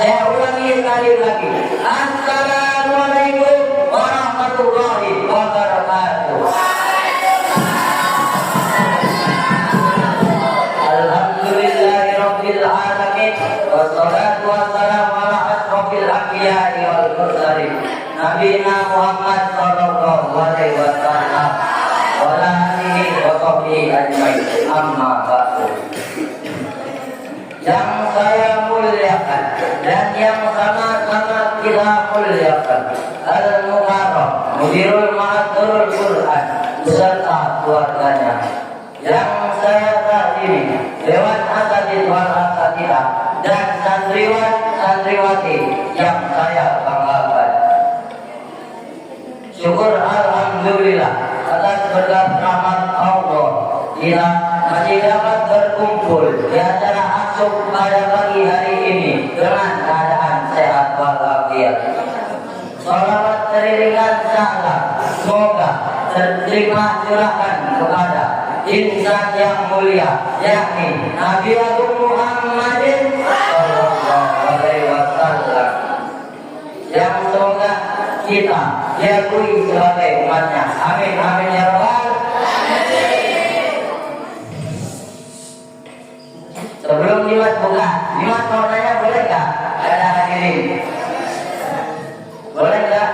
Saya ulangi sekali lagi. Assalamualaikum warahmatullahi wabarakatuh. Alhamdulillahirabbil alamin. Wassalatu wassalamu ala asrofil anbiya'i wal mursalin. Nabiyina Muhammad sallallahu alaihi wasallam. Wa ala alihi wa sahbihi ajmain. Amma ba'du. Yang saya muliakan dan yang sama-sama kita muliakan, Al-Mukarram Mudirul Ma'aturul Quran beserta keluarganya. Yang saya takdiri Dewan Asatidz wal Asatidzah dan santriwan santriwati yang saya banggakan. Syukur alhamdulillah atas berkat rahmat Allah kita masih dapat berkumpul di acara asuh pada pagi hari ini dengan keadaan sehat walafiat. Salawat teriringan salam semoga terterima curahkan kepada insan yang mulia, yakni Nabi Agung Muhammadin sallallahu alaihi wasallam, yang semoga kita diakui sebagai umatnya. Amin amin ya rabbal. Sebelum Dimas buka, Dimas mau tanya boleh nggak? Ada hadirin, boleh nggak?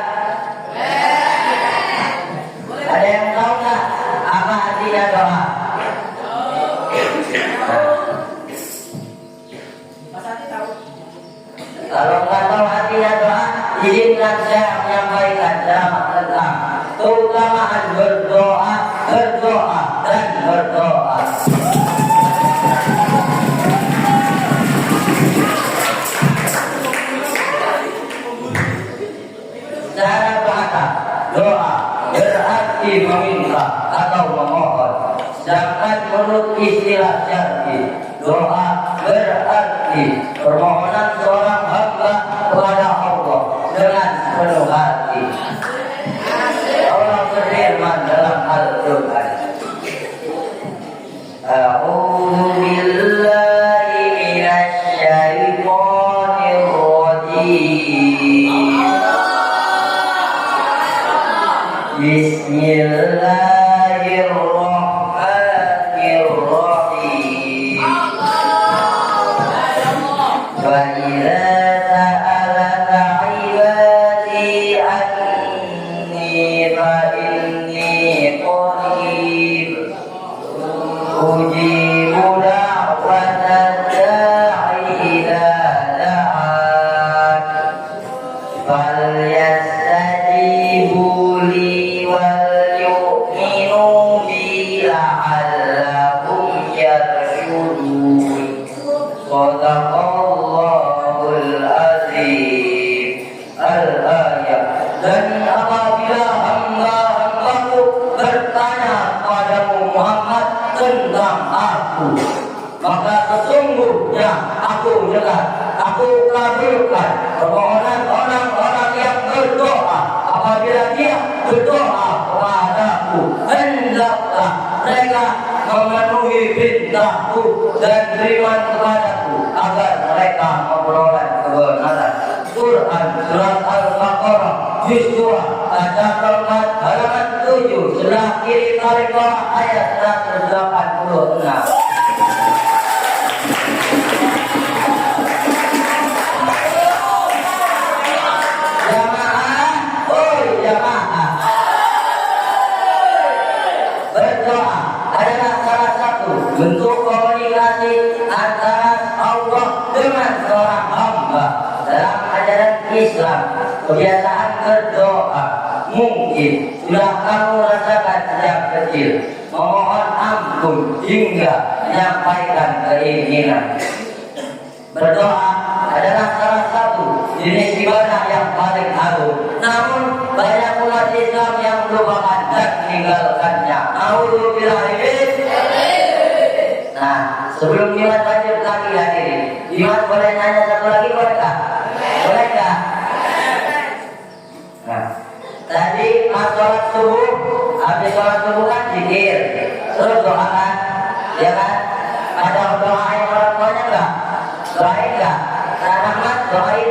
Ada yang tahu nggak apa artinya doa? Kalau nggak tahu artinya doa, izinkan saya menyampaikan ceramah tentang keutamaan berdoa, berdoa dan berdoa. Cara bahasa doa berarti meminta atau memohon. Sedangkan menurut istilah syar'i, doa berarti permohonan seorang hamba kepada Allah dengan penuh hati. Allah berfirman dalam Al-Quran, A'udzu billahi minasy syaithanir rajim. Bismillahirrahmanirrahim. Wa idza sa'alaka 'ibadi anni fa inni qarib ujibu da'watad da'i idza da'an falyastajibu li la'allahum yarshudun. Shadaqallahul azim. Al-ayat. Dan apabila hamba-hambaku bertanya padamu Muhammad tentang aku, maka sesungguhnya aku dekat, aku kabulkan permohonan orang-orang yang berdoa. Apabila dia berdoa kepadaku, hendaklah mereka memenuhi perintahku dan beriman kepadaku agar mereka memperoleh kebenaran. Quran surat Al-Baqarah juz 2 ayat 4 halaman 7 sebelah kiri tarik bawah ayat 186. Berdoa adalah salah satu bentuk komunikasi antara Allah dengan seorang hamba. Dalam ajaran Islam, kebiasaan berdoa mungkin sudah kamu rasakan sejak kecil, memohon ampun hingga menyampaikan keinginan. Berdoa adalah salah satu jenis ibadah yang paling agung. Namun banyak umat Islam yang melupakan dan meninggalkannya. Alhamdulillah. Nah, sebelum Dimas lanjut lagi hadirin, Dimas boleh nanya satu lagi, boleh tak? Boleh tak? Nah, tadi pas sholat subuh, habis sholat subuh kan zikir, terus doa kan, ya kan? Ada doain orang tuanya enggak? Doain enggak? Nah, Rahmat doain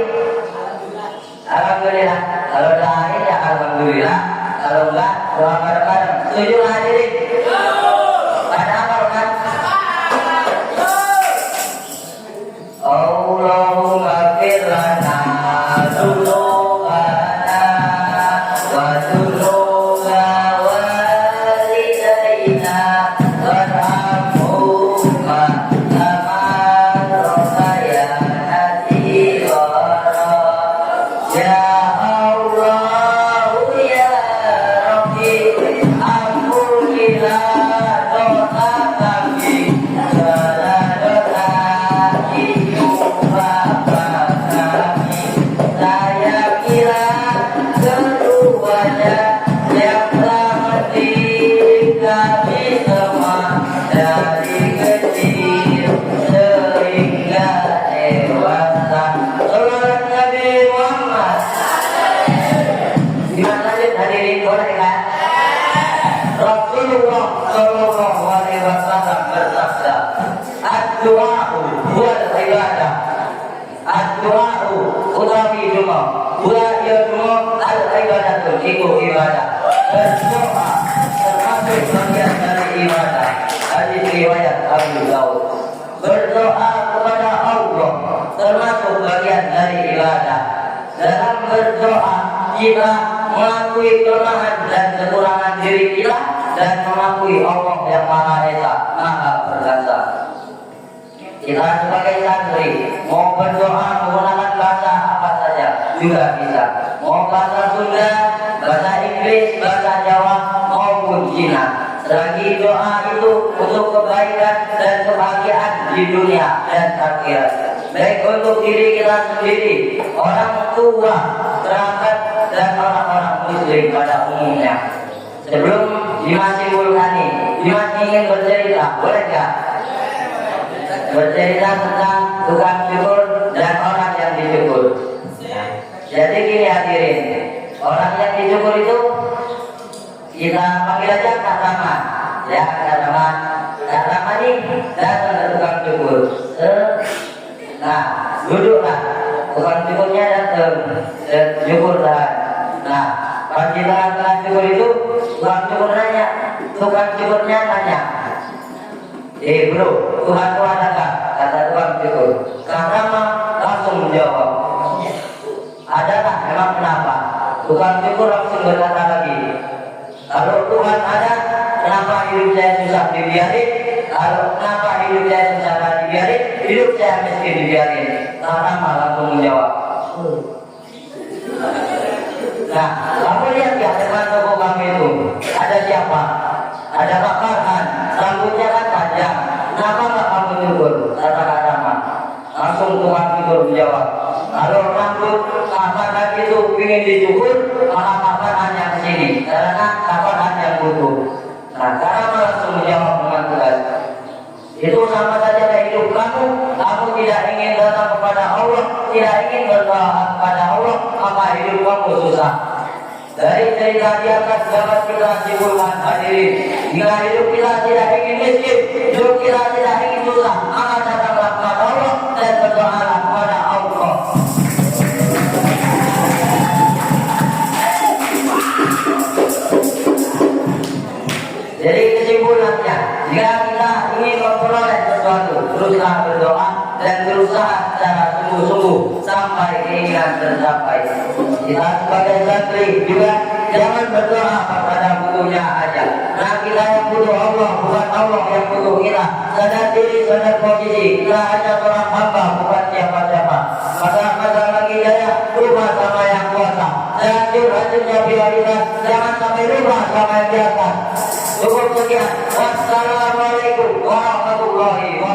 Ad-du'a'u huwal ibadah. Ad-du'a'u utawi donga. Huwa ya donga al-ibadatu iku ibadah. Berdoa termasuk bagian dari ibadah. Hadis riwayat Abu Daud. Berdoa kepada Allah termasuk bagian dari ibadah. Dalam berdoa kita mengakui kelemahan dan kekurangan diri kita dan mengakui Allah yang Maha Esa, Maha Perkasa. Kita sebagai santri mau berdoa menggunakan bahasa apa saja juga bisa. Mau bahasa Sunda, bahasa Inggris, bahasa Jawa maupun Cina. Selagi doa itu untuk kebaikan dan kebahagiaan di dunia dan akhirat. Baik untuk diri kita sendiri, orang tua, kerabat, dan orang-orang muslim pada umumnya. Sebelum Dimas simpulkan, Dimas ingin bercerita, boleh nggak? Bercerita tentang tukang syukur dan orang yang disyukur. Jadi gini hadirin, orang yang disyukur itu kita panggil aja Kak Rama, ya Kak Rama. Kak Rama ini datang ke tukang syukur. Nah, duduklah. Tukang syukurnya datang, syukurlah. Nah, pas di tengah-tengah syukur itu, tukang syukurnya nanya, bro, Tuhan itu ada nggak? Kata tukang syukur. Kak Rama langsung menjawab, ada nggak? Emang kenapa? Tukang syukur langsung berkata lagi, kalau Tuhan ada, kenapa hidup saya susah dibiarin? Kalau kenapa hidup saya susah dibiarin? Hidup saya miskin dibiarin. Karena malah menjawab. Nah, kamu lihat ya depan toko kami itu ada siapa? Ada Pak Farhan, rambutnya kan panjang. Kenapa nggak kamu cukur? Kata Kak Rama. Langsung tukang cukur menjawab, kalau rambut Pak Farhan itu ingin dicukur, malah Pak Farhan yang kesini karena Pak Farhan yang butuh. Nah, Kak Rama langsung menjawab dengan tegas, itu sama saja kayak hidup kamu. Kamu tidak ingin datang kepada Allah, tidak ingin berdoa kepada Allah, maka hidup kamu susah. Dari cerita di atas dapat kita simpulkan hadirin, jika hidup kita tidak ingin miskin, hidup kita tidak ingin susah, maka datanglah kepada Allah dan berdoalah kepada Allah. Jadi kesimpulannya, jika kita ingin memperoleh sesuatu, teruslah berdoa dan berusaha secara sungguh-sungguh sampai keinginan tercapai. Kita sebagai santri juga jangan berdoa pada butuhnya aja. Nah, kita yang butuh Allah, bukan Allah yang butuh kita. Sadar diri, sadar posisi, kita hanya seorang hamba, bukan siapa-siapa. Maka lagi jaya, lupa sama yang kuasa. Hancurnya prioritas, jangan sampai lupa sama yang biasa. Cukup sekian. Wassalamualaikum warahmatullahi wabarakatuh.